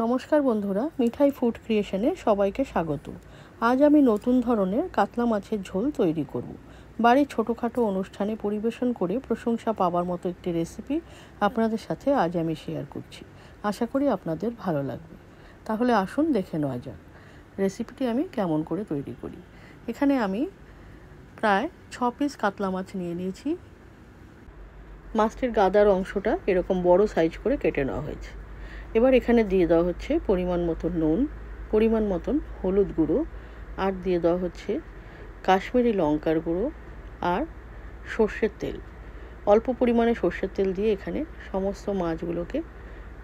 নমস্কার বন্ধুরা, মিঠাই ফুড ক্রিয়েশনে সবাইকে স্বাগত। আজ আমি নতুন ধরনের কাতলা মাছের ঝোল তৈরি করব। বাড়ির ছোটোখাটো অনুষ্ঠানে পরিবেশন করে প্রশংসা পাওয়ার মতো একটি রেসিপি আপনাদের সাথে আজ আমি শেয়ার করছি। আশা করি আপনাদের ভালো লাগবে। তাহলে আসুন দেখে নেওয়া যাক রেসিপিটি আমি কেমন করে তৈরি করি। এখানে আমি প্রায় 6 পিস কাতলা মাছ নিয়ে নিয়েছি। মাছটির গাদার অংশটা এরকম বড় সাইজ করে কেটে নেওয়া হয়েছে। এবার এখানে দিয়ে দেওয়া হচ্ছে পরিমাণ মতন নুন, পরিমাণ মতন হলুদ গুঁড়ো, আর দিয়ে দেওয়া হচ্ছে কাশ্মীরি লঙ্কার গুঁড়ো আর সর্ষের তেল। অল্প পরিমাণে সর্ষের তেল দিয়ে এখানে সমস্ত মাছগুলোকে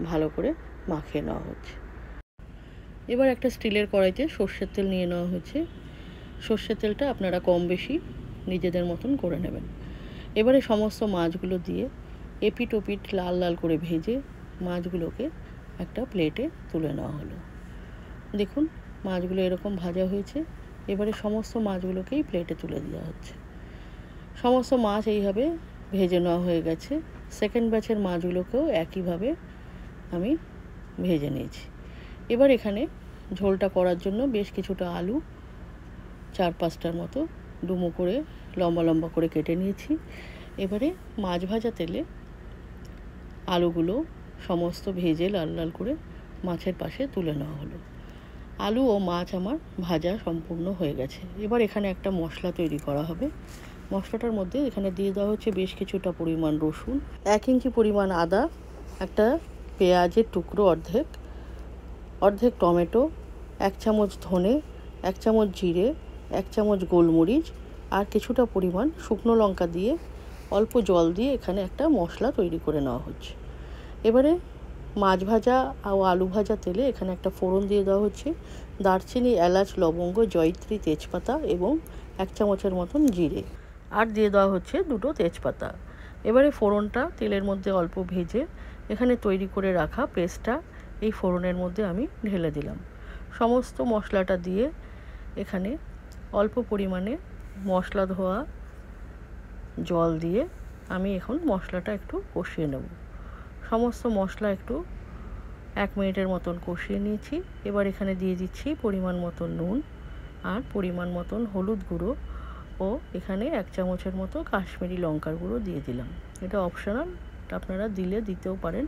ভালো করে মাখিয়ে নেওয়া হচ্ছে। এবার একটা স্টিলের কড়াইতে সর্ষের তেল নিয়ে নেওয়া হচ্ছে। সর্ষের তেলটা আপনারা কম বেশি নিজেদের মতন করে নেবেন। এবারে সমস্ত মাছগুলো দিয়ে এপিট ওপিট লাল লাল করে ভেজে মাছগুলোকে একটা প্লেটে তুলে নেওয়া হলো। দেখুন মাছগুলো এরকম ভাজা হয়েছে। এবারে সমস্ত মাছগুলোকেই প্লেটে তুলে দেওয়া হচ্ছে। সমস্ত মাছ এইভাবে ভেজে নেওয়া হয়ে গেছে। সেকেন্ড ব্যাচের মাছগুলোকেও একইভাবে আমি ভেজে নিয়েছি। এবার এখানে ঝোলটা করার জন্য বেশ কিছুটা আলু 4-5টার মতো ডুমো করে লম্বা লম্বা করে কেটে নিয়েছি। এবারে মাছ ভাজা তেলে আলুগুলো সমস্ত ভেজে লাল লাল করে মাছের পাশে তুলে নেওয়া হলো। আলু ও মাছ আমার ভাজা সম্পূর্ণ হয়ে গেছে। এবার এখানে একটা মশলা তৈরি করা হবে। মশলাটার মধ্যে এখানে দিয়ে দেওয়া হচ্ছে বেশ কিছুটা পরিমাণ রসুন, 1 ইঞ্চি পরিমাণ আদা, একটা পেঁয়াজের টুকরো অর্ধেক টমেটো, 1 চামচ ধনে, 1 চামচ জিরে, 1 চামচ গোলমরিচ আর কিছুটা পরিমাণ শুকনো লঙ্কা দিয়ে অল্প জল দিয়ে এখানে একটা মশলা তৈরি করে নেওয়া হচ্ছে। এবারে মাছ ভাজা ও আলু ভাজা তেলে এখানে একটা ফোড়ন দিয়ে দেওয়া হচ্ছে। দারচিনি, এলাচ, লবঙ্গ, জয়িত্রী, তেজপাতা এবং 1 চামচের মতন জিরে, আর দিয়ে দেওয়া হচ্ছে 2টো তেজপাতা। এবারে ফোড়নটা তেলের মধ্যে অল্প ভেজে এখানে তৈরি করে রাখা পেস্টটা এই ফোড়নের মধ্যে আমি ঢেলে দিলাম। সমস্ত মশলাটা দিয়ে এখানে অল্প পরিমাণে মশলা ধোয়া জল দিয়ে আমি এখন মশলাটা একটু কষিয়ে নেব। সমস্ত মশলা একটু 1 মিনিটের মতন কষিয়ে নিয়েছি। এবার এখানে দিয়ে দিচ্ছি পরিমাণ মতন নুন আর পরিমাণ মতন হলুদ গুঁড়ো ও এখানে 1 চামচের মতো কাশ্মীরি লঙ্কার গুঁড়ো দিয়ে দিলাম। এটা অপশনাল, আপনারা দিলে দিতেও পারেন,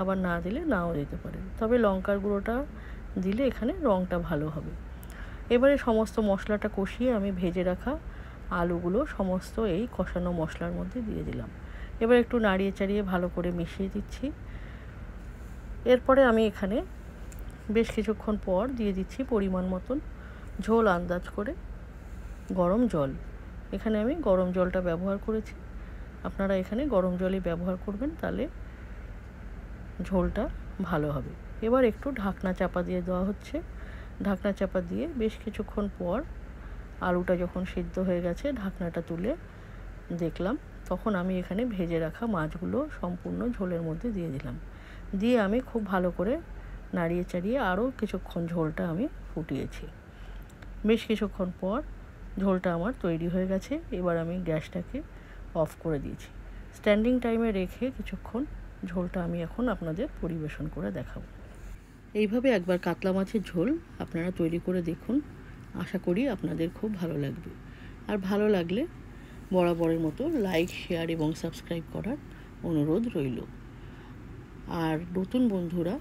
আবার না দিলে নাও দিতে পারেন, তবে লঙ্কার গুঁড়োটা দিলে এখানে রঙটা ভালো হবে। এবারে সমস্ত মশলাটা কষিয়ে আমি ভেজে রাখা আলুগুলো সমস্ত এই কষানো মশলার মধ্যে দিয়ে দিলাম। এবার একটু নাড়িয়ে চাড়িয়ে ভালো করে মিশিয়ে দিচ্ছি। এরপরে আমি এখানে বেশ কিছুক্ষণ পর দিয়ে দিচ্ছি পরিমাণ মতন ঝোল আন্দাজ করে গরম জল। এখানে আমি গরম জলটা ব্যবহার করেছি, আপনারা এখানে গরম জলই ব্যবহার করবেন, তাহলে ঝোলটা ভালো হবে। এবার একটু ঢাকনা চাপা দিয়ে দেওয়া হচ্ছে। ঢাকনা চাপা দিয়ে বেশ কিছুক্ষণ পর আলুটা যখন সিদ্ধ হয়ে গেছে ঢাকনাটা তুলে দেখলাম, তখন আমি এখানে ভেজে রাখা মাছগুলো সম্পূর্ণ ঝোলের মধ্যে দিয়ে দিলাম। দিয়ে আমি খুব ভালো করে নাড়িয়ে চাড়িয়ে আরও কিছুক্ষণ ঝোলটা আমি ফুটিয়েছি। বেশ কিছুক্ষণ পর ঝোলটা আমার তৈরি হয়ে গেছে। এবার আমি গ্যাসটাকে অফ করে দিয়েছি। স্ট্যান্ডিং টাইমে রেখে কিছুক্ষণ ঝোলটা আমি এখন আপনাদের পরিবেশন করে দেখাবো। এইভাবে একবার কাতলা মাছের ঝোল আপনারা তৈরি করে দেখুন, আশা করি আপনাদের খুব ভালো লাগবে। আর ভালো লাগলে বরাবরের মতো লাইক, শেয়ার এবং সাবস্ক্রাইব করার অনুরোধ রইল। আর নতুন বন্ধুরা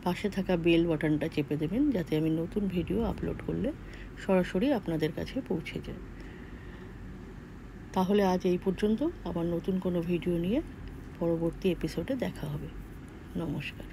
পাশে থাকা বেল বাটনটা চেপে দেবেন, যাতে আমি নতুন ভিডিও আপলোড করলে সরাসরি আপনাদের কাছে পৌঁছে যায়। তাহলে আজ এই পর্যন্ত। আবার নতুন কোনো ভিডিও নিয়ে পরবর্তী এপিসোডে দেখা হবে। নমস্কার।